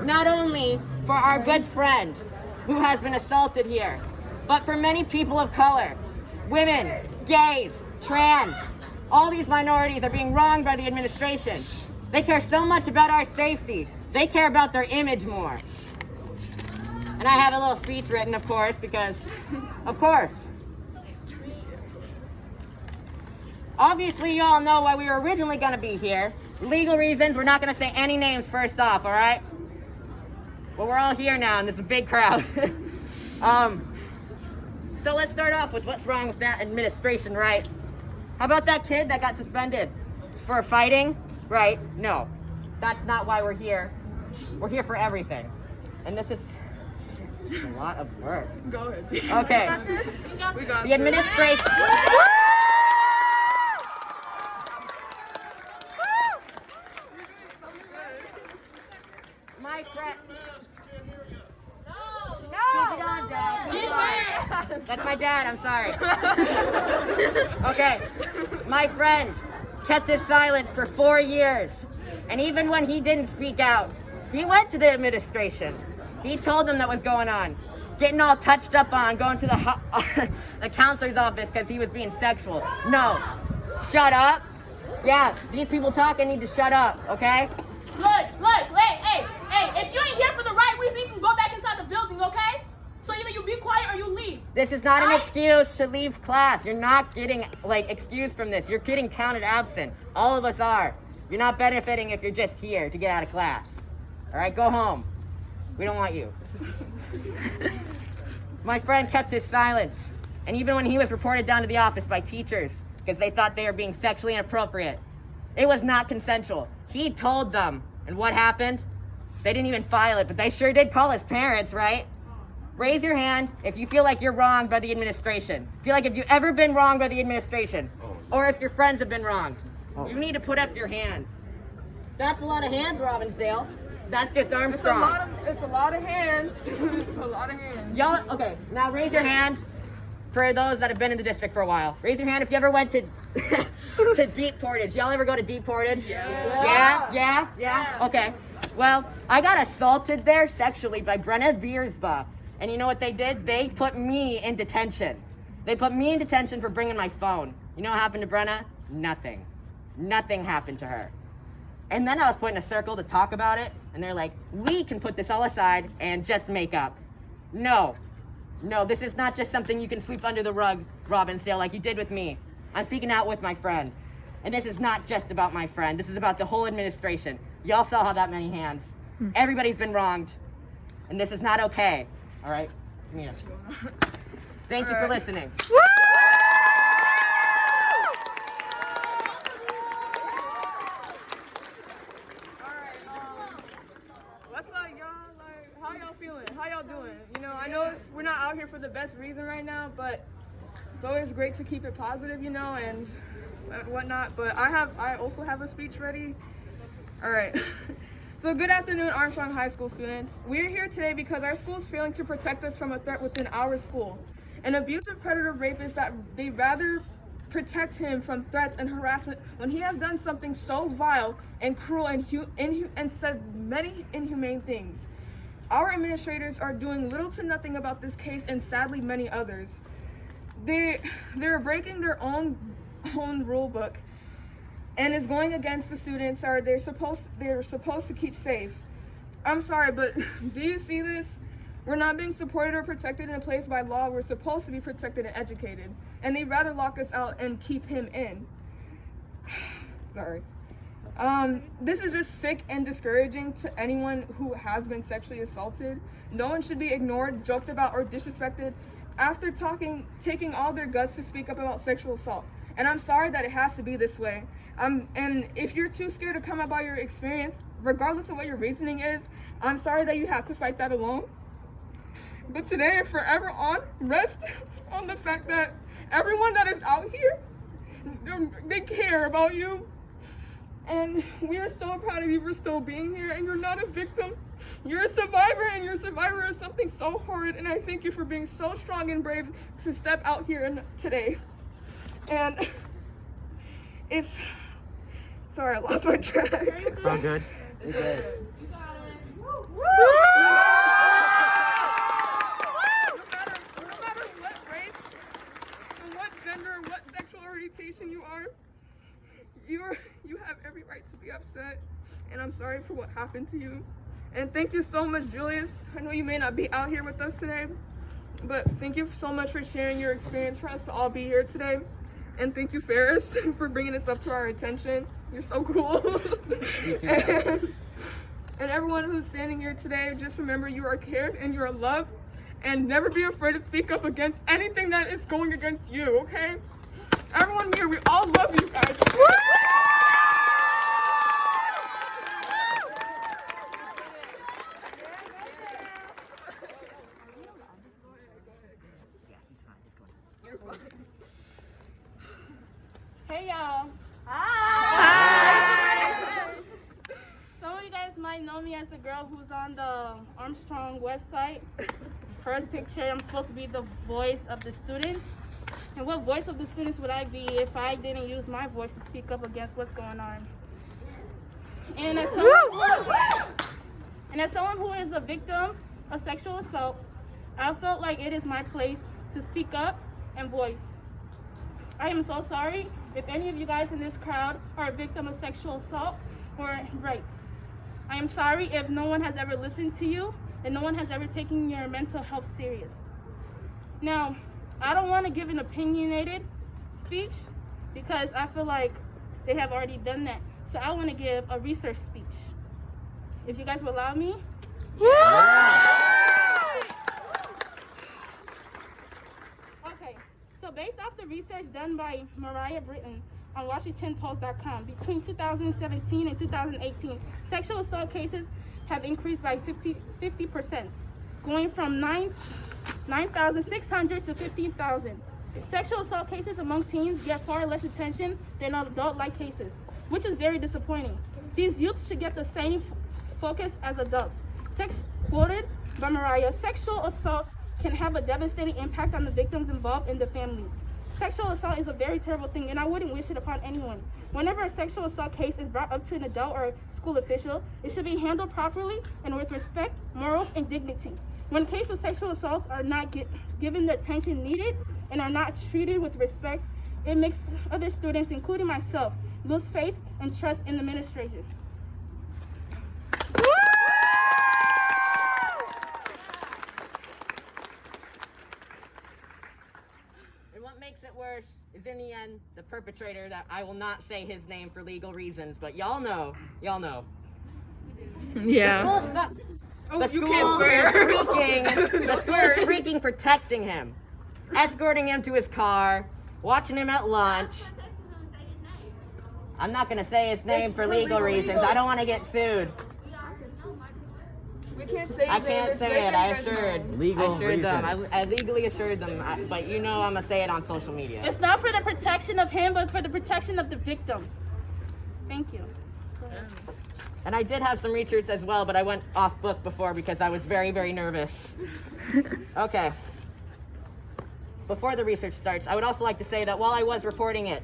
not only for our good friend who has been assaulted here, but for many people of color, women, gays, trans. All these minorities are being wronged by the administration. They care so much about our safety. They care about their image more. And I have a little speech written, of course, because, of course. Obviously, you all know why we were originally going to be here. Legal reasons, we're not going to say any names first off, all right? Well, we're all here now, and there's a big crowd. So let's start off with what's wrong with that administration, right? How about that kid that got suspended for fighting? Right? No, that's not why we're here. We're here for everything. And this is a lot of work. Go ahead. Okay. We got The administration. My friend. Keep it on, Dad. Keep it on. That's my dad, I'm sorry. Okay. My friend kept his silence for 4 years. And even when he didn't speak out, he went to the administration. He told them that was going on. Getting all touched up on, going to the counselor's office because he was being sexual. No. Shut up. Yeah, these people talking need to shut up, okay? Look, hey, if you ain't here for the right reason, you can go back inside the building, okay? So either you be quiet or you leave. This is not an excuse to leave class. You're not getting, excused from this. You're getting counted absent. All of us are. You're not benefiting if you're just here to get out of class. All right, go home. We don't want you. My friend kept his silence. And even when he was reported down to the office by teachers because they thought they were being sexually inappropriate, it was not consensual. He told them. And what happened? They didn't even file it, but they sure did call his parents, right? Raise your hand if you feel like you're wronged by the administration. Feel like if you've ever been wronged by the administration, or if your friends have been wronged. You need to put up your hand. That's a lot of hands, Robbinsdale. That's just Armstrong. It's a lot of hands. It's a lot of hands. Y'all, okay, now raise your hand for those that have been in the district for a while. Raise your hand if you ever went to to Deep Portage. Y'all ever go to Deep Portage? Yeah? Okay. Well, I got assaulted there sexually by Brenna Viersba. And you know what they did? They put me in detention. They put me in detention for bringing my phone. You know what happened to Brenna? Nothing. Nothing happened to her. And then I was put in a circle to talk about it, and they're like, we can put this all aside and just make up. No, this is not just something you can sweep under the rug, Robbinsdale, like you did with me. I'm speaking out with my friend. And this is not just about my friend. This is about the whole administration. Y'all saw how that many hands. Everybody's been wronged. And this is not okay. All right, Mina. Thank you for listening. What's up, y'all? How y'all feeling? How y'all doing? You know, I know we're not out here for the best reason right now, but it's always great to keep it positive, and whatnot. But I also have a speech ready. All right. So good afternoon, Armstrong High School students. We're here today because our school is failing to protect us from a threat within our school. An abusive predator rapist that they rather protect him from threats and harassment when he has done something so vile and cruel and said many inhumane things. Our administrators are doing little to nothing about this case and sadly many others. They're breaking their own rule book and is going against the students they're supposed to keep safe. I'm sorry, but do you see this? We're not being supported or protected in a place by law. We're supposed to be protected and educated. And they'd rather lock us out and keep him in. Sorry. This is just sick and discouraging to anyone who has been sexually assaulted. No one should be ignored, joked about, or disrespected after taking all their guts to speak up about sexual assault. And I'm sorry that it has to be this way. And if you're too scared to come out about your experience, regardless of what your reasoning is, I'm sorry that you have to fight that alone. But today and forever on, rest on the fact that everyone that is out here, they care about you. And we are so proud of you for still being here, and you're not a victim. You're a survivor, and your survivor is something so hard, and I thank you for being so strong and brave to step out here today. And sorry, I lost my track. It's all good. You're good. You got it. happened to you. And thank you so much, Julius. I know you may not be out here with us today, but thank you so much for sharing your experience for us to all be here today. And thank you, Ferris, for bringing this up to our attention. You're so cool. And everyone who's standing here today, just remember you are cared and you are loved. And never be afraid to speak up against anything that is going against you, okay? Everyone here, we all love you guys. Hey y'all. Hi. Some of you guys might know me as the girl who's on the Armstrong website. First picture, I'm supposed to be the voice of the students. And what voice of the students would I be if I didn't use my voice to speak up against what's going on? And as someone who is a victim of sexual assault, I felt like it is my place to speak up and voice. I am so sorry if any of you guys in this crowd are a victim of sexual assault or rape. I am sorry if no one has ever listened to you and no one has ever taken your mental health serious. Now, I don't want to give an opinionated speech because I feel like they have already done that. So I want to give a research speech. If you guys will allow me. Okay, so based off the research done by Mariah Britton on WashingtonPost.com, between 2017 and 2018, sexual assault cases have increased by 50%, going from 9,600 to 15,000. Sexual assault cases among teens get far less attention than adult-like cases, which is very disappointing. These youths should get the same focus as adults. Quoted by Mariah, sexual assault can have a devastating impact on the victims involved in the family. Sexual assault is a very terrible thing, and I wouldn't wish it upon anyone. Whenever a sexual assault case is brought up to an adult or school official, it should be handled properly and with respect, morals, and dignity. When cases of sexual assaults are not given the attention needed and are not treated with respect, it makes other students, including myself, lose faith and trust in the administration. And what makes it worse is in the end, the perpetrator, that I will not say his name for legal reasons, but y'all know. Yeah. The school is freaking protecting him, escorting him to his car, watching him at lunch. I'm not gonna say his name for legal reasons. I don't want to get sued. We can't say I can't say it. I assured them. I legally assured them. But you know I'm gonna say it on social media. It's not for the protection of him, but for the protection of the victim. Thank you. And I did have some research as well, but I went off book before because I was very, very nervous. Okay. Before the research starts, I would also like to say that while I was reporting it,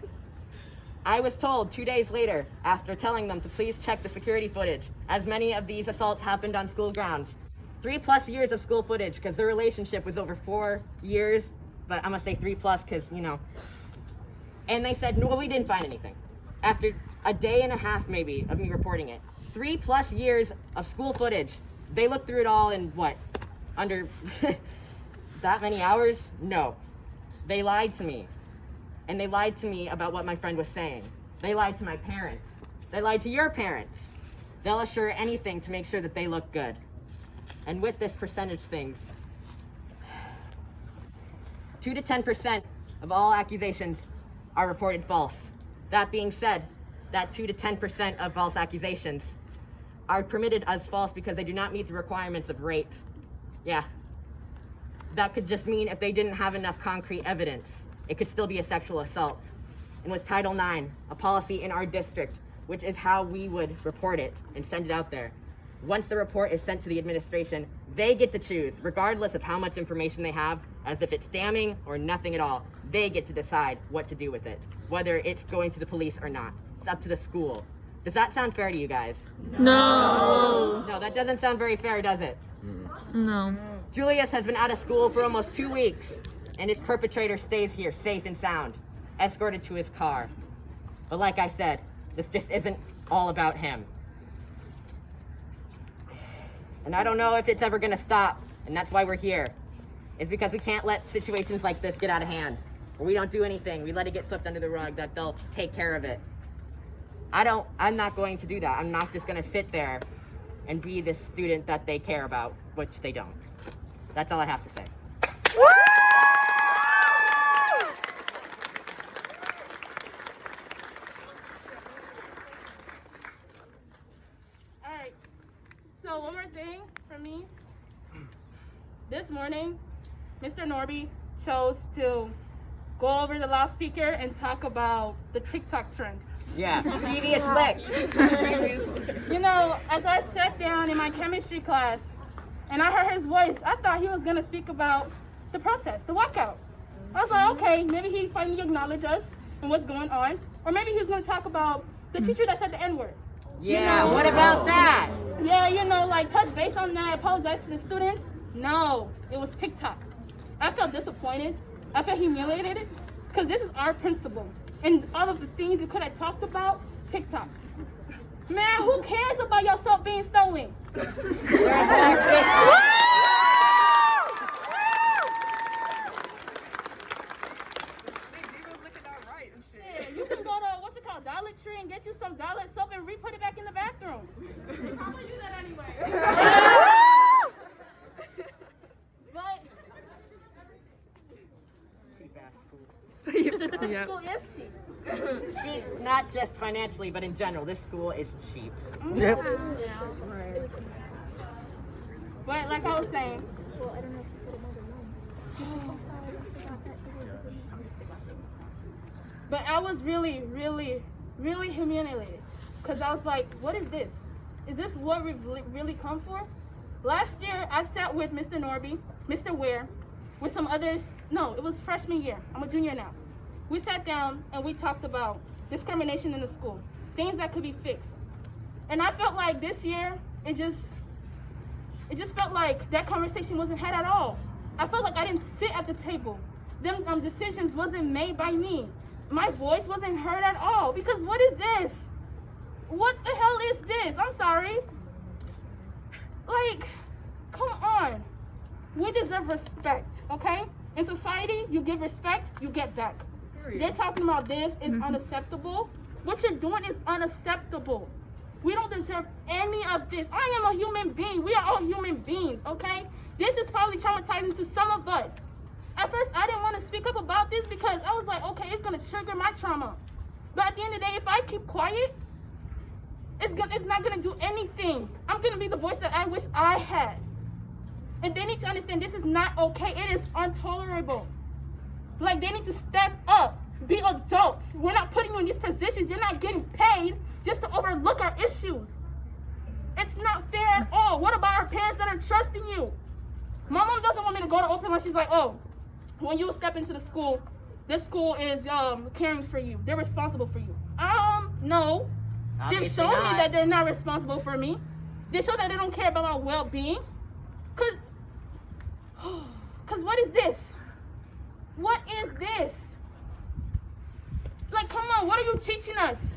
I was told 2 days later, after telling them to please check the security footage, as many of these assaults happened on school grounds. 3+ years of school footage, because their relationship was over 4 years, but I'm gonna say 3+ because, you know. And they said, no, we didn't find anything. After a day and a half, maybe, of me reporting it. 3+ years of school footage. They looked through it all in what? Under that many hours? No. They lied to me. And they lied to me about what my friend was saying. They lied to my parents. They lied to your parents. They'll assure anything to make sure that they look good. And with this percentage things, 2 to 10% of all accusations are reported false. That being said, that 2 to 10% of false accusations are permitted as false because they do not meet the requirements of rape. Yeah. That could just mean if they didn't have enough concrete evidence, it could still be a sexual assault. And with Title IX, a policy in our district, which is how we would report it and send it out there, once the report is sent to the administration, they get to choose, regardless of how much information they have, as if it's damning or nothing at all. They get to decide what to do with it, whether it's going to the police or not. It's up to the school. Does that sound fair to you guys? No. No, that doesn't sound very fair, does it? No. Julius has been out of school for almost 2 weeks, and his perpetrator stays here safe and sound, escorted to his car. But like I said, this just isn't all about him. And I don't know if it's ever gonna stop, and that's why we're here. It's because we can't let situations like this get out of hand. Where we don't do anything, we let it get swept under the rug, that they'll take care of it. I'm not going to do that. I'm not just gonna sit there and be the student that they care about, which they don't. That's all I have to say. Alright, so one more thing for me. This morning, Mr. Norby chose to go over the loudspeaker and talk about the TikTok trend. Yeah, devious licks. You know, as I sat down in my chemistry class and I heard his voice, I thought he was going to speak about the protest, the walkout. I was like, okay, maybe he finally acknowledged us and what's going on. Or maybe he was going to talk about the teacher that said the N-word. Yeah, what about that? Yeah, you know, like touch base on that, apologize to the students. No, it was TikTok. I felt disappointed. I felt humiliated because this is our principal. And all of the things you could have talked about, TikTok. Man, who cares about your soap being stolen? Shit, you can go to, what's it called, Dollar Tree and get you some dollar soap and re-put it back in the bathroom. They probably do that anyway. But Cheap ass school. school is cheap. Cheap, not just financially, but in general. This school is cheap. Yeah. But like I was saying, but I was really, really, really humiliated because I was like, what is this? Is this what we've really come for? Last year, I sat with Mr. Norby, Mr. Ware, with some others. No, it was freshman year. I'm a junior now. We sat down and we talked about discrimination in the school, things that could be fixed. And I felt like this year, it just felt like that conversation wasn't had at all. I felt like I didn't sit at the table. Them decisions wasn't made by me. My voice wasn't heard at all. Because what is this? What the hell is this? I'm sorry. Like, come on. We deserve respect, okay? In society, you give respect, you get back. They're talking about this, it's unacceptable. What you're doing is unacceptable. We don't deserve any of this. I am a human being. We are all human beings, okay? This is probably traumatizing to some of us. At first, I didn't want to speak up about this because I was like, okay, it's going to trigger my trauma. But at the end of the day, if I keep quiet, it's not going to do anything. I'm going to be the voice that I wish I had. And they need to understand this is not okay. It is intolerable. Like, they need to step up, be adults. We're not putting you in these positions. You're not getting paid just to overlook our issues. It's not fair at all. What about our parents that are trusting you? My mom doesn't want me to go to open lunch. She's like, oh, when you step into the school, this school is caring for you. They're responsible for you. No. They've shown me that they're not responsible for me. They show that they don't care about my well-being. Cause what is this? What is this? Like, come on, what are you teaching us?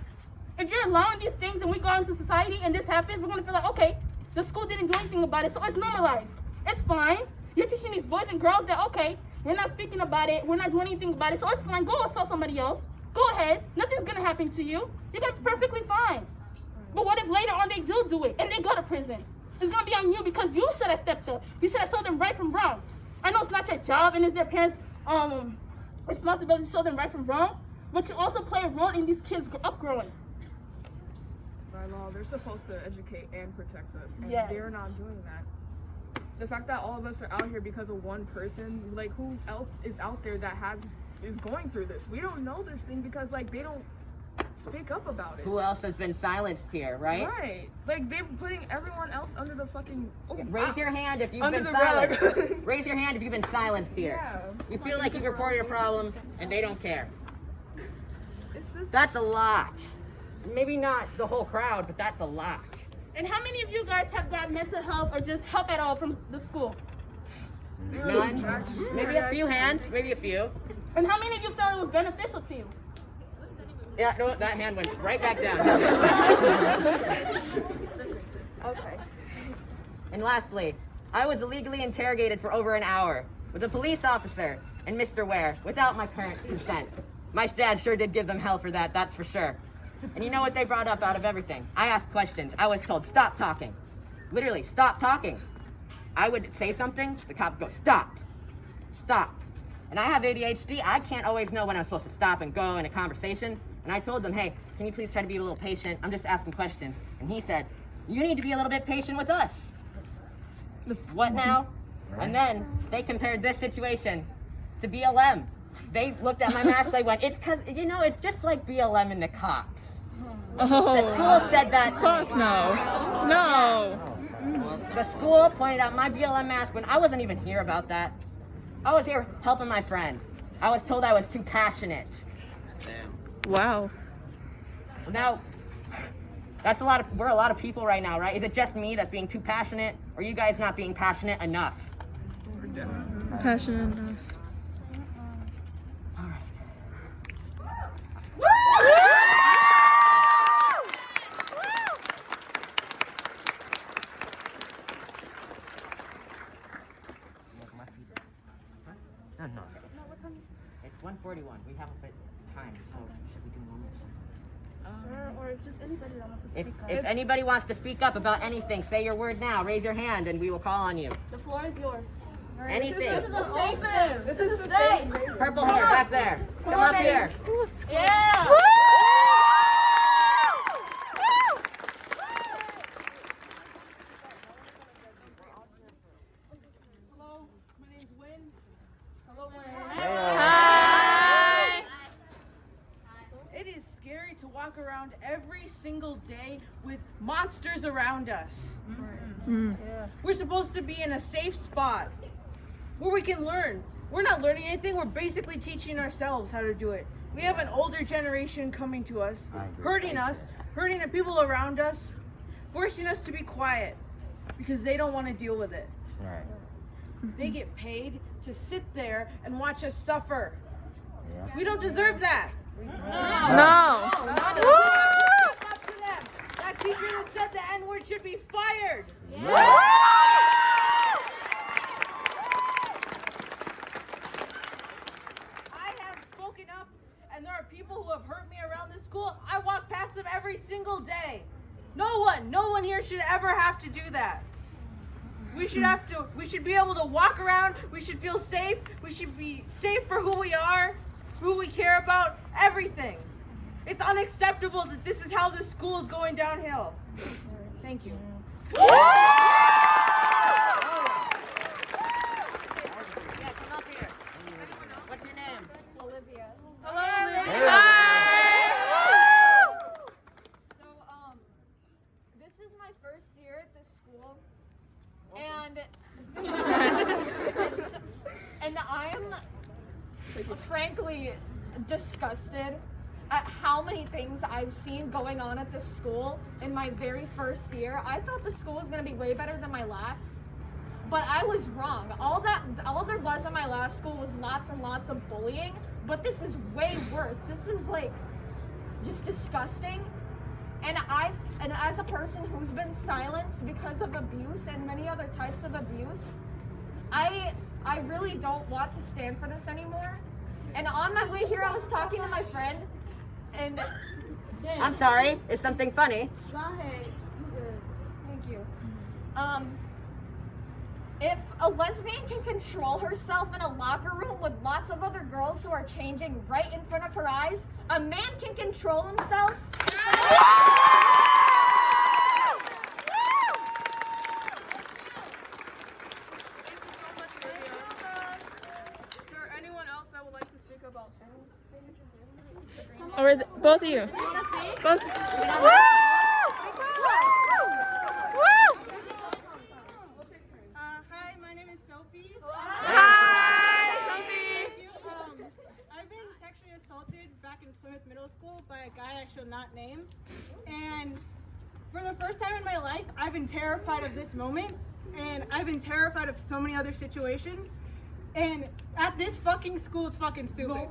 If you're allowing these things and we go out into society and this happens, we're gonna feel like, okay, the school didn't do anything about it, so it's normalized. It's fine. You're teaching these boys and girls that, okay, we're not speaking about it, we're not doing anything about it, so it's fine. Go assault somebody else. Go ahead. Nothing's gonna happen to you. You're gonna be perfectly fine. But what if later on they do it and they go to prison? It's gonna be on you because you should have stepped up. You should have showed them right from wrong. I know it's not your job and it's their parents' responsibility to show them right from wrong, but you also play a role in these kids upgrowing. By law, they're supposed to educate and protect us, and Yes. they're not doing that. The fact that all of us are out here because of one person, like, who else is out there that is going through this? We don't know this thing because, like, they don't speak up about it. Who else has been silenced here, right? Right. Like, they're putting everyone else under the fucking... Raise your hand if you've Under been the silenced. rug. Raise your hand if you've been silenced here. Yeah. You feel like you've reported a problem and they don't care. It's just... That's a lot. Maybe not the whole crowd, but that's a lot. And how many of you guys have got mental health or just help at all from the school? None? Maybe a few hands, maybe a few. And how many of you felt it was beneficial to you? Yeah, no, that hand went right back down. Okay. And lastly, I was illegally interrogated for over an hour with a police officer and Mr. Ware without my parents' consent. My dad sure did give them hell for that, that's for sure. And you know what they brought up out of everything? I asked questions. I was told, stop talking. Literally, stop talking. I would say something, the cop would go, stop, stop. And I have ADHD, I can't always know when I'm supposed to stop and go in a conversation. And I told them, hey, can you please try to be a little patient? I'm just asking questions. And he said, you need to be a little bit patient with us. What now? And then they compared this situation to BLM. They looked at my mask, they went, it's because, you know, it's just like BLM and the cops. Oh. The school said that to Fuck me. no. No. The school pointed out my BLM mask when I wasn't even here about that. I was here helping my friend. I was told I was too passionate. Wow. Now, we're a lot of people right now, right? Is it just me that's being too passionate, or you guys not being passionate enough? Passionate enough. All right. No. It's 1:41. We have a bit of time, so should we do one more? Sure, or just anybody that wants to speak up. If anybody wants to speak up about anything, say your word now. Raise your hand, and we will call on you. The floor is yours. Anything. This is a safe space. This is a safe space. Purple hair back there. Come up here. Yeah. Hello, my name's Wynn. Hi. It is scary to walk around every single day with monsters around us. We're supposed to be in a safe spot where we can learn. We're not learning anything, we're basically teaching ourselves how to do it. We have an older generation coming to us, hurting the people around us, forcing us to be quiet because they don't want to deal with it. Right. They get paid to sit there and watch us suffer. We don't deserve that. No. Up to them. That teacher that said the N-word should be fired. I have spoken up, and there are people who have hurt me around this school. I walk past them every single day. No one here should ever have to do that. We should be able to walk around, we should feel safe, we should be safe for who we are, who we care about, everything. It's unacceptable that this is how this school is going downhill. Thank you. Yeah, come up here. What's your name? This is my first year at this school, and I'm frankly disgusted at how many things I've seen going on at this school in my very first year. I thought the school was gonna be way better than my last, but I was wrong. All there was in my last school was lots and lots of bullying, but this is way worse. This is like just disgusting. And as a person who's been silenced because of abuse and many other types of abuse, I really don't want to stand for this anymore. And on my way here, I was talking to my friend, and I'm sorry. Is something funny? thank you. If a lesbian can control herself in a locker room with lots of other girls who are changing right in front of her eyes, a man can control himself. Is there anyone else that would like to speak about Or both of you. Both. Hi, my name is Sophie. Hi, Sophie. Thank you. I've been sexually assaulted back in Plymouth Middle School by a guy I shall not name. And for the first time in my life, I've been terrified of this moment. And I've been terrified of so many other situations. And at this fucking school is fucking stupid.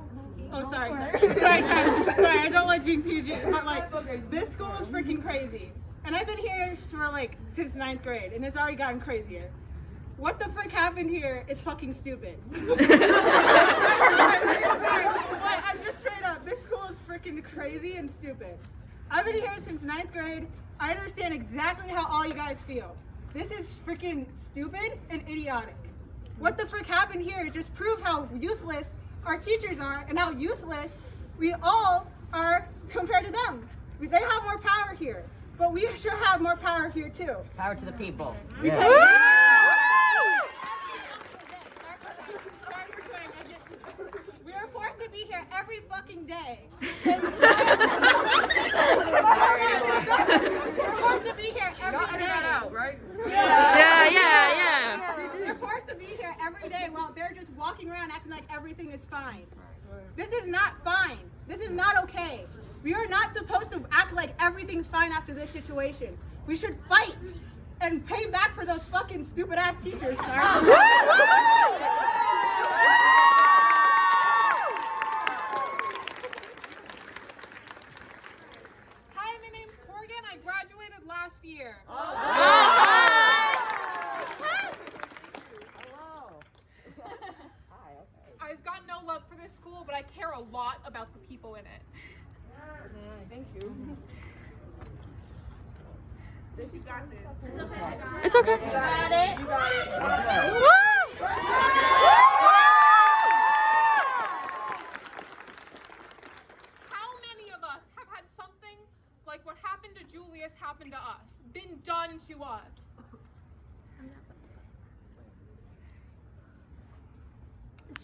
Oh, sorry. I don't like being PG. But like, this school is freaking crazy. and I've been here for like since 9th grade, and it's already gotten crazier. What the frick happened here is fucking stupid. I'm just straight up. This school is freaking crazy and stupid. I've been here since 9th grade. I understand exactly how all you guys feel. This is freaking stupid and idiotic. What the frick happened here just proved how useless our teachers are and how useless we all are compared to them. They have more power here, but we should have more power here too. Power to the people. Because we are forced to be here every fucking day. We're forced to be here every day. right? Yeah. We're forced to be here every day while they're just walking around acting like everything is fine. This is not fine. This is not okay. We are not supposed to act like everything's fine after this situation. We should fight and pay back for those fucking stupid ass teachers. Sorry. Hi, my name's Corgan. I graduated last year. I've got no love for this school, but I care a lot about the people in it. Thank you. You got this. It's okay. How many of us have had something like what happened to Julius happen to us, been done to us?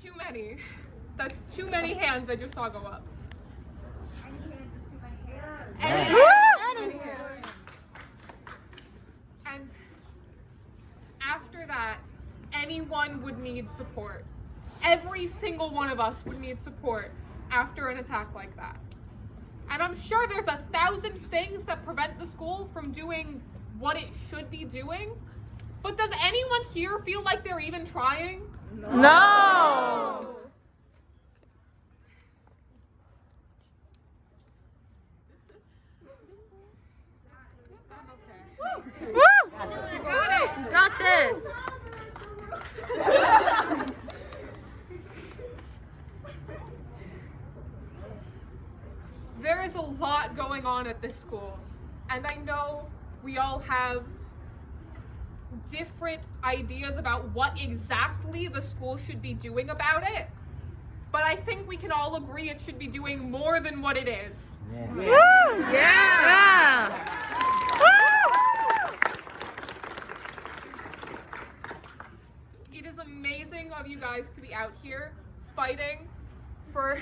Too many. That's too many hands I just saw go up. And after that, anyone would need support. Every single one of us would need support after an attack like that. And I'm sure there's 1,000 things that prevent the school from doing what it should be doing. But does anyone here feel like they're even trying? No. You got this. There is a lot going on at this school, and I know we all have different ideas about what exactly the school should be doing about it, but I think we can all agree it should be doing more than what it is. Yeah. It is amazing of you guys to be out here fighting for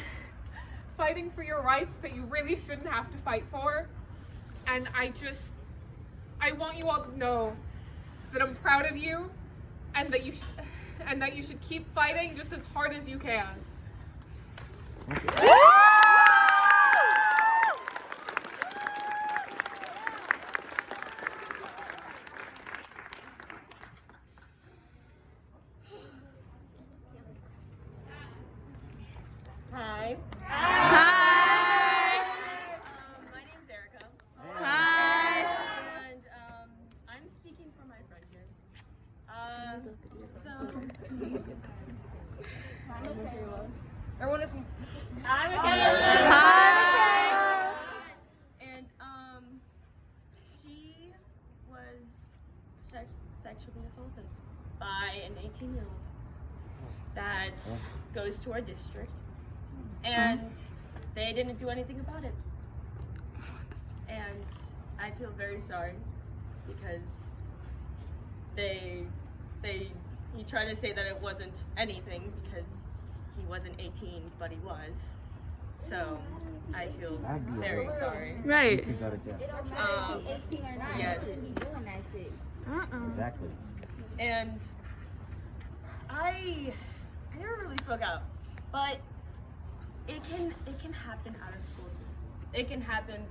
your rights that you really shouldn't have to fight for. And I want you all to know that I'm proud of you and that you should keep fighting just as hard as you can. Hi. Hi. My name's Erica. Hi. And I'm speaking for my friend here. Everyone is. Hi. And she was sexually assaulted by an 18-year-old that goes to our district, and they didn't do anything about it. And I feel very sorry because he tried to say that it wasn't anything because he wasn't 18, but he was. So I feel very sorry. Right. Yes. Exactly. And I never really spoke out, but it can happen out of school too. It can happen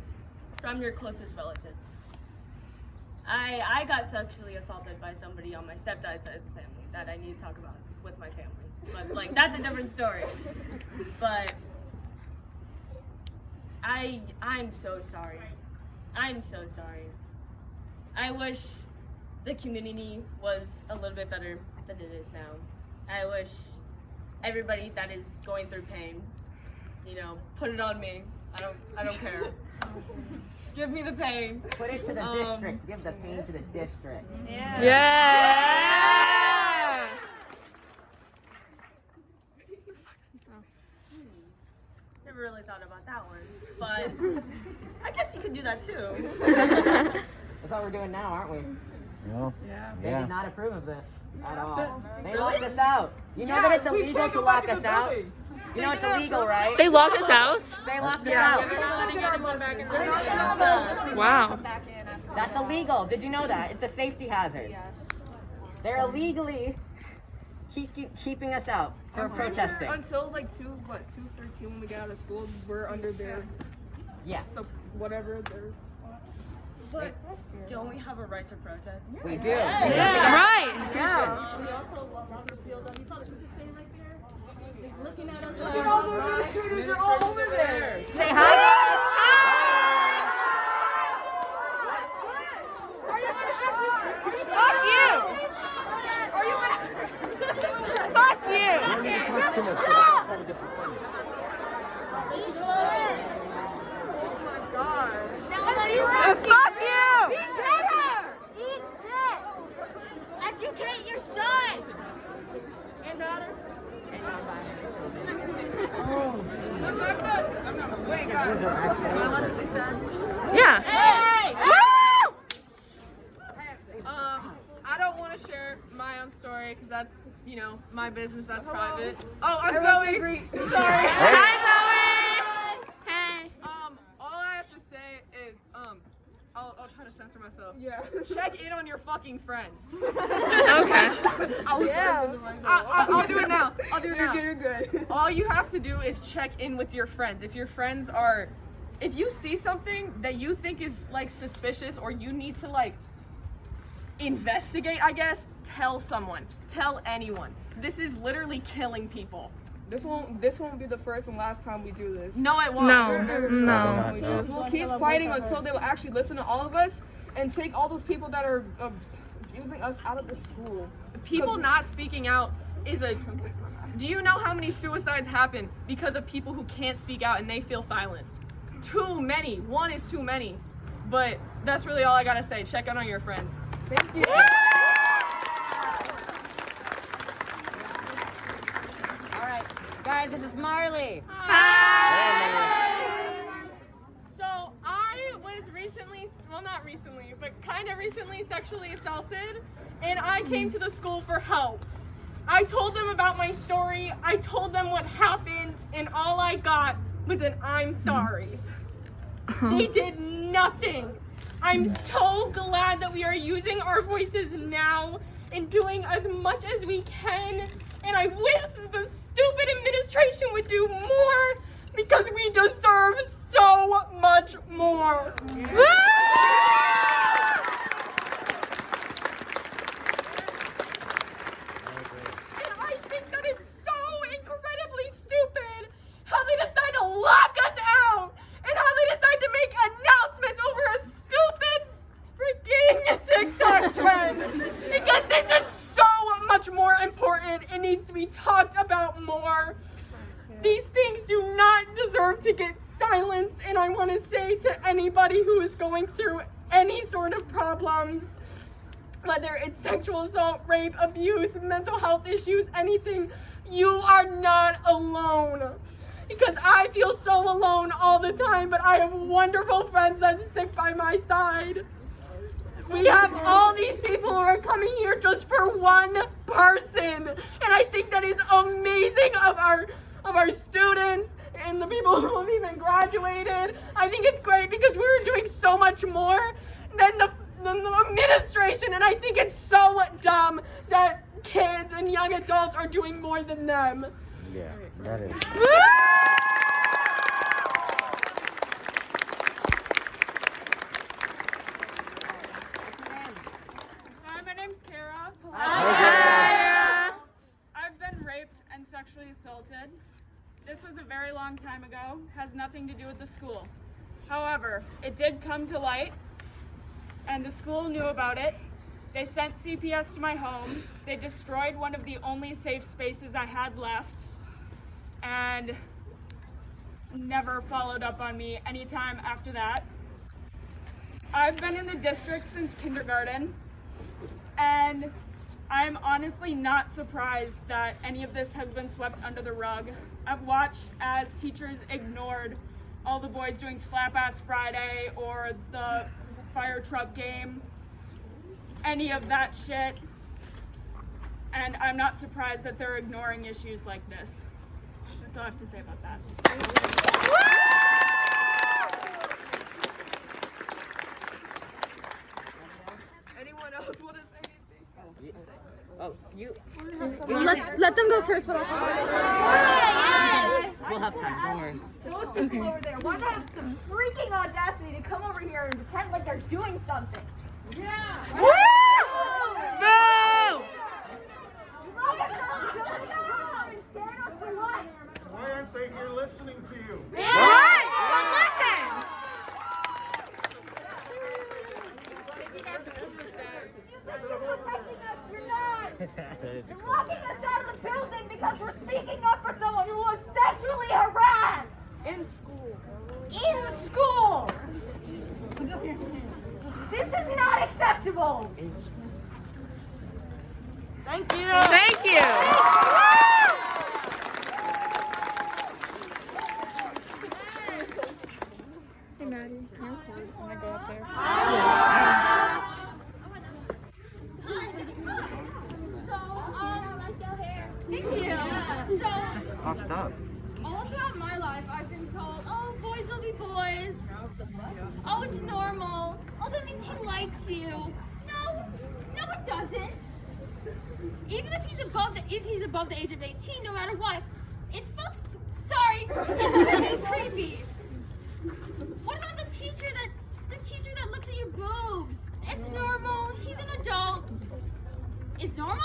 from your closest relatives. I got sexually assaulted by somebody on my stepdad's side of the family that I need to talk about with my family. But like that's a different story. But I'm so sorry. I'm so sorry. I wish the community was a little bit better than it is now. I wish everybody that is going through pain, put it on me. I don't care. Give me the pain. Put it to the district. Give the pain to the district. Yeah. Never really thought about that one, but I guess you could do that too. That's what we're doing now, aren't we? They did not approve of this at all. They locked us out. You know that it's illegal to lock us out? You know it's illegal, right? They locked us out? They locked us out. Wow. That's illegal. Did you know that? It's a safety hazard. They're illegally keeping us out for protesting. Until like 2:13 when we get out of school, we're under their so whatever they're. But don't we have a right to protest? We do. Right. Yeah. We also walk around the field. You saw the teacher standing right there? He's looking at us. Look at all the administrators, they're all over there. Say hi, guys. Fuck you! Eat shit! Educate your son! And daughters. Yeah. Hey! I don't want to share my own story because that's, my business, that's private. Oh, I'm Zoe. Sorry. Hi, Zoe. Hey. All I have to say is, I'll try to censor myself. Yeah. Check in on your fucking friends. Okay. I'll do it now. I'll do it now. You're good. All you have to do is check in with your friends. If your friends are, if you see something that you think is like suspicious or you need to like investigate, I guess, tell someone. Tell anyone. This is literally killing people. This won't be the first and last time we do this. No, it won't. No. We'll keep fighting until they will actually listen to all of us and take all those people that are abusing us out of the school. People not speaking out is a... Do you know how many suicides happen because of people who can't speak out and they feel silenced? Too many. One is too many. But that's really all I gotta say. Check out on your friends. Thank you. All right, guys, this is Marley. So I was recently, well not recently, but kind of recently sexually assaulted, and I came to the school for help. I told them about my story, I told them what happened, and all I got was an I'm sorry. They did nothing. I'm so glad that we are using our voices now and doing as much as we can, and I wish the stupid administration would do more because we deserve so much more. And I think that it's so incredibly stupid how they decide to lock us out and how they decide to make announcements over a stupid freaking TikTok trend. Because this is so much more important. It needs to be talked about more. These things do not deserve to get silenced, and I want to say to anybody who is going through any sort of problems, whether it's sexual assault, rape, abuse, mental health issues, anything, you are not alone. Because I feel so alone all the time, but I have wonderful friends that stick by my side. We have all these people who are coming here just for one person, and I think that is amazing of our students and the people who have even graduated. I think it's great because we're doing so much more than the administration, and I think it's so dumb that kids and young adults are doing more than them. Yeah, that is. Hi, my name's Kara. Hi. I've been raped and sexually assaulted. This was a very long time ago, has nothing to do with the school. However, it did come to light and the school knew about it. They sent CPS to my home. They destroyed one of the only safe spaces I had left, and never followed up on me anytime after that. I've been in the district since kindergarten, and I'm honestly not surprised that any of this has been swept under the rug. I've watched as teachers ignored all the boys doing Slap Ass Friday or the fire truck game, any of that shit, and I'm not surprised that they're ignoring issues like this. That's all I have to say about that. Anyone else want to say anything? Oh, you. Let them go first. But We'll have time. Don't worry. Those people over there, why not have the freaking audacity to come over here and pretend like they're doing something? Yeah! Woo! Boo! You love us, don't you? And stare at us for what? Why aren't they here listening to you? Right! Listen! You think you're protecting us, you're not! You're locking us out of the building because we're speaking up for someone who was sexually harassed! In school. In school! This is not acceptable! Thank you. Thank you. Hey, Maddie. You're cool. I'm gonna go up there. Thank you. So, Popped up. all throughout my life, I've been told, oh, boys will be boys. Oh, it's normal. Oh, that means he likes you. No, it doesn't. Even if he's above the age of 18, no matter what, it's sorry, it's really creepy. What about the teacher that looks at your boobs? It's normal. He's an adult. It's normal?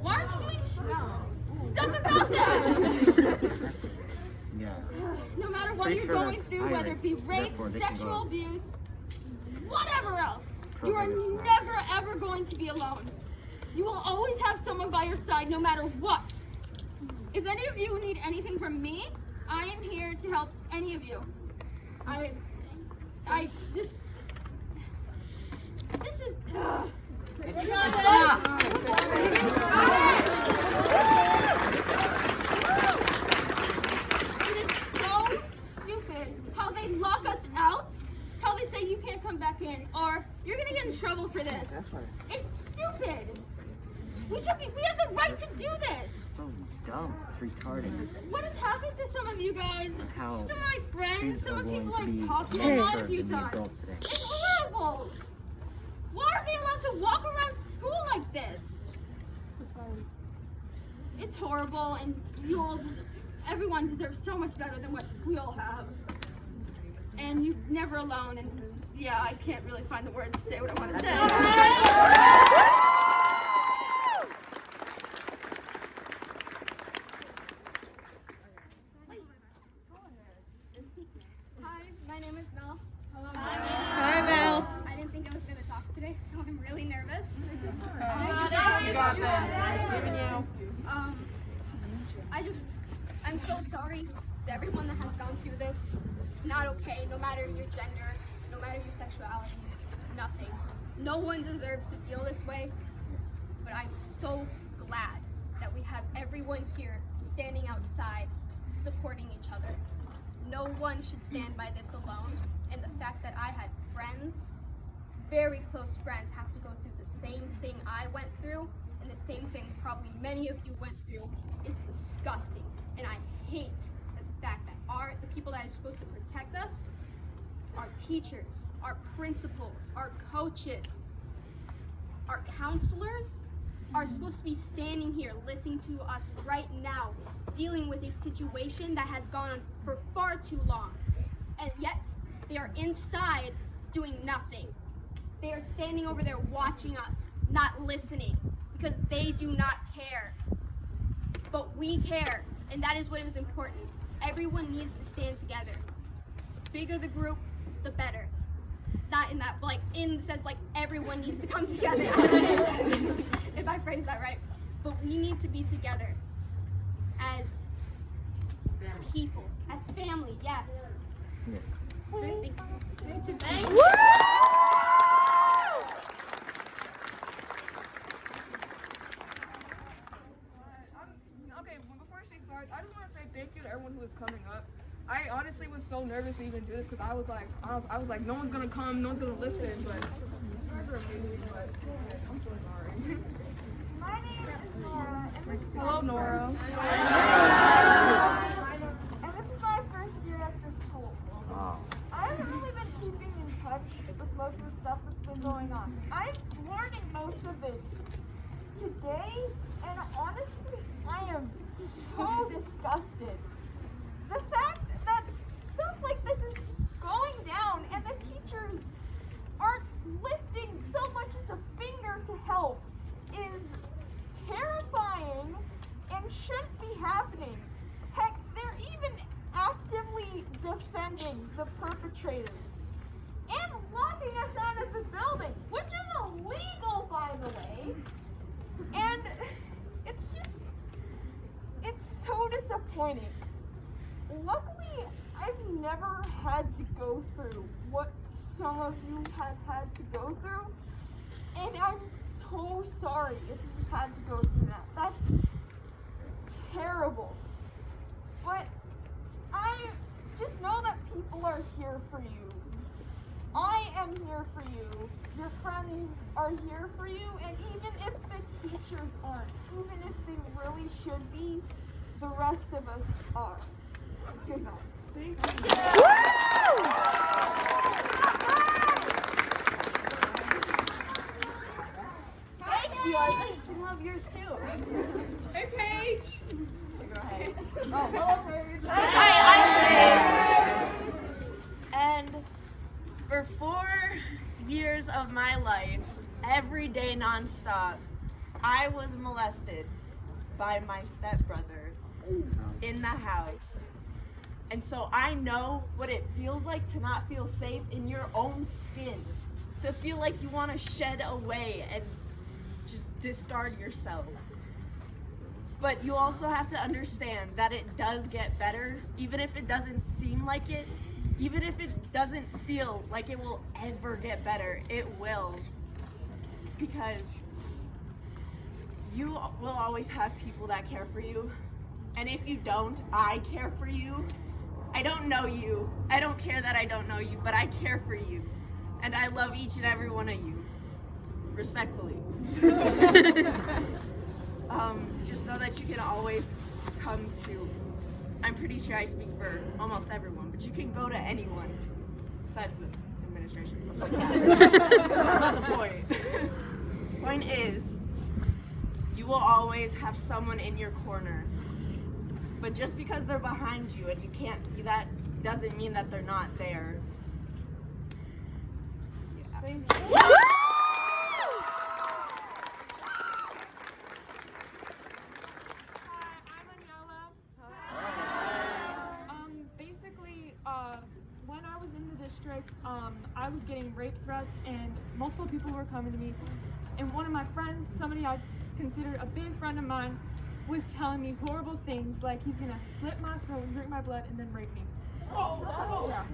Why aren't you doing stuff about that? Yeah. No matter what Pretty you're sure going that's through, whether it be rape, Therefore, they can sexual go. abuse, whatever else, you are never ever going to be alone. You will always have someone by your side no matter what. If any of you need anything from me, I am here to help any of you. This is, It is so stupid how they lock us out, how they say you can't come back in, or you're gonna get in trouble for this. That's right. It's stupid. We have the right to do this. So dumb. It's retarded. What has happened to some of you guys, How some of my friends, students some are of the people willing to I've be talked to more a served few than the times. adults today. It's horrible. Why are they allowed to walk around school like this? It's horrible, and everyone deserves so much better than what we all have. And you're never alone, and yeah, I can't really find the words to say what I want to say. Hi, my name is Mel. Hello. Hi, Mel. I didn't think I was going to talk today, so I'm really nervous. You got this. I'm so sorry to everyone that has gone through this. It's not okay, no matter your gender, no matter your sexuality, nothing. No one deserves to feel this way, but I'm so glad that we have everyone here standing outside, supporting each other. No one should stand by this alone, and the fact that I had friends, very close friends, have to go through the same thing I went through, and the same thing probably many of you went through, is disgusting. And I hate the fact that the people that are supposed to protect us, our teachers, our principals, our coaches, our counselors, are supposed to be standing here listening to us right now, dealing with a situation that has gone on for far too long. And yet, they are inside doing nothing. They are standing over there watching us, not listening, because they do not care. But we care, and that is what is important. Everyone needs to stand together. The bigger the group, the better. that in that, like, in the sense, like, everyone needs to come together. If I phrase that right. But we need to be together as people, as family, yes. Thank you. Thank you. Okay, well, before she starts, I just want to say thank you to everyone who is coming up. I honestly was so nervous to even do this because I was like, no one's gonna come, no one's gonna listen. But you guys are amazing. But I'm so sorry. My name is Nora. Hello, Nora. And this is my first year at this school. I haven't really been keeping in touch with most of the stuff that's been going on. I'm learning most of it today, and honestly, I am so disgusted. The fact that stuff like this is going down and the teachers aren't lifting so much as a finger to help is terrifying and shouldn't be happening. Heck, they're even actively defending the perpetrators and locking us out of the building, which is illegal, by the way. And it's so disappointing. Luckily, I've never had to go through what some of you have had to go through, and I'm so sorry if you've had to go through that. That's terrible. But I just know that people are here for you. I am here for you. Your friends are here for you, and even if the teachers aren't, even if they really should be, the rest of us are. Good night. Thank you. Thank you. I can love yours too. Hey, Paige. Oh, hello, Paige. Hi, I'm Paige. And for 4 years of my life, every day nonstop, I was molested by my stepbrother in the house. And so I know what it feels like to not feel safe in your own skin, to feel like you want to shed away and just discard yourself. But you also have to understand that it does get better, even if it doesn't seem like it, even if it doesn't feel like it will ever get better, it will. Because you will always have people that care for you. And if you don't, I care for you. I don't know you. I don't care that I don't know you, but I care for you. And I love each and every one of you. Respectfully. Just know that you can always come to, I'm pretty sure I speak for almost everyone, but you can go to anyone besides the administration. That's not the point. The point is, you will always have someone in your corner. But just because they're behind you and you can't see that doesn't mean that they're not there. Yeah. Thank you. Basically, when I was in the district, I was getting rape threats and multiple people were coming to me. And one of my friends, somebody I considered a big friend of mine, was telling me horrible things like he's gonna slit my throat and drink my blood and then rape me. Yeah.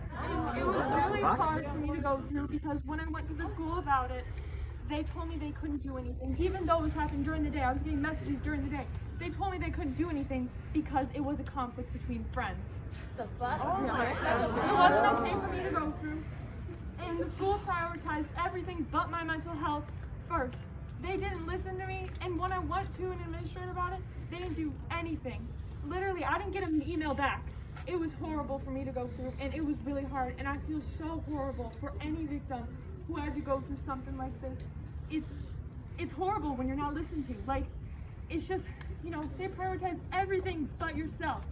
It was really hard for me to go through because when I went to the school about it, they told me they couldn't do anything. Even though it was happening during the day, I was getting messages during the day. They told me they couldn't do anything because it was a conflict between friends. The fuck? It wasn't okay for me to go through. And the school prioritized everything but my mental health first. They didn't listen to me, and when I went to an administrator about it, they didn't do anything. Literally, I didn't get an email back. It was horrible for me to go through, and it was really hard, and I feel so horrible for any victim who had to go through something like this. It's horrible when you're not listened to. Like, it's just, you know, they prioritize everything but yourself.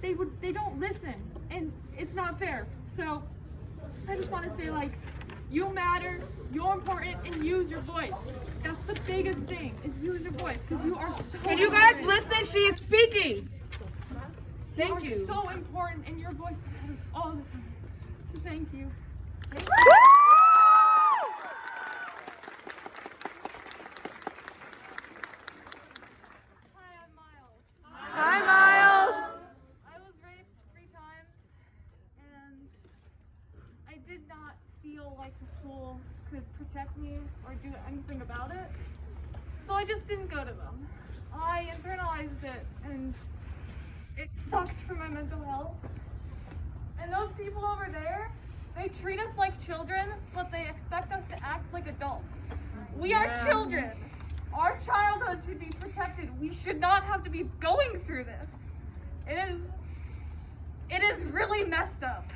They don't listen, and it's not fair. So I just want to say, like, you matter, you're important, and use your voice. That's the biggest thing, is use your voice, because you are so Can you guys listen? She is speaking. Thank you. You are so important, and your voice matters all the time. So thank you. Woo! like the school could protect me or do anything about it. So I just didn't go to them. I internalized it and it sucked for my mental health. And those people over there, they treat us like children, but they expect us to act like adults. We are children. Our childhood should be protected. We should not have to be going through this. It is really messed up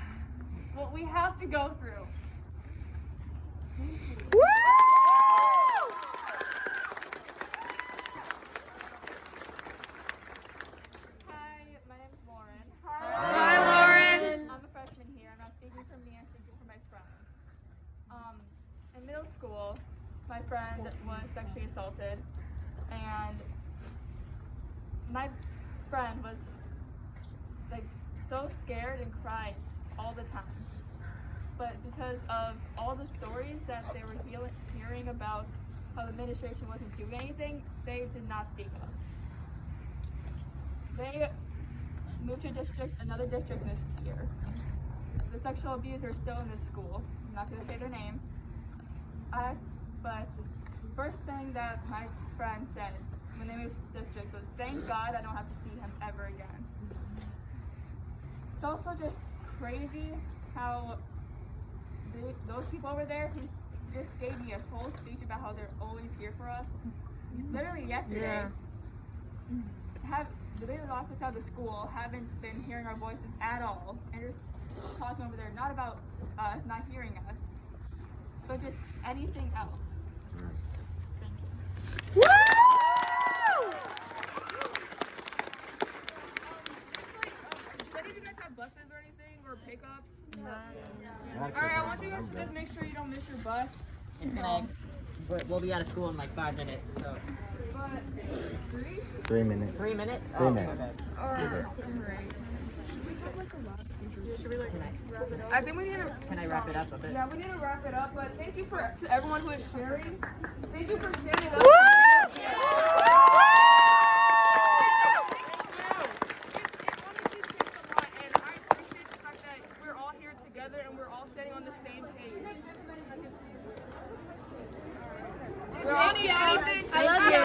what we have to go through. Hi, my name's Lauren. Hi, Lauren. I'm a freshman here. I'm not speaking for me, I'm speaking for my friend. In middle school, my friend was sexually assaulted, and my friend was like so scared and cried all the time. But because of all the stories that they were hearing about how the administration wasn't doing anything, they did not speak up. They moved to another district this year. The sexual abuser is still in this school. I'm not going to say their name. But first thing that my friend said when they moved districts was, "Thank God I don't have to see him ever again." It's also just crazy how those people over there who just gave me a whole speech about how they're always here for us. Literally yesterday, the leader office out of the school haven't been hearing our voices at all, and just talking over there not about us not hearing us, but just anything else. Thank you. Do any of you guys have buses or anything or pickups? Alright, I want you guys to just make sure you don't miss your bus. We'll be out of school in like 5 minutes, so. But 3 minutes. 3 minutes? 3 Oh, minutes. okay. alright. Should we like wrap it up? I think we need to. Can I wrap it up a bit? Yeah, we need to wrap it up. But thank you to everyone who is sharing. Thank you for standing up.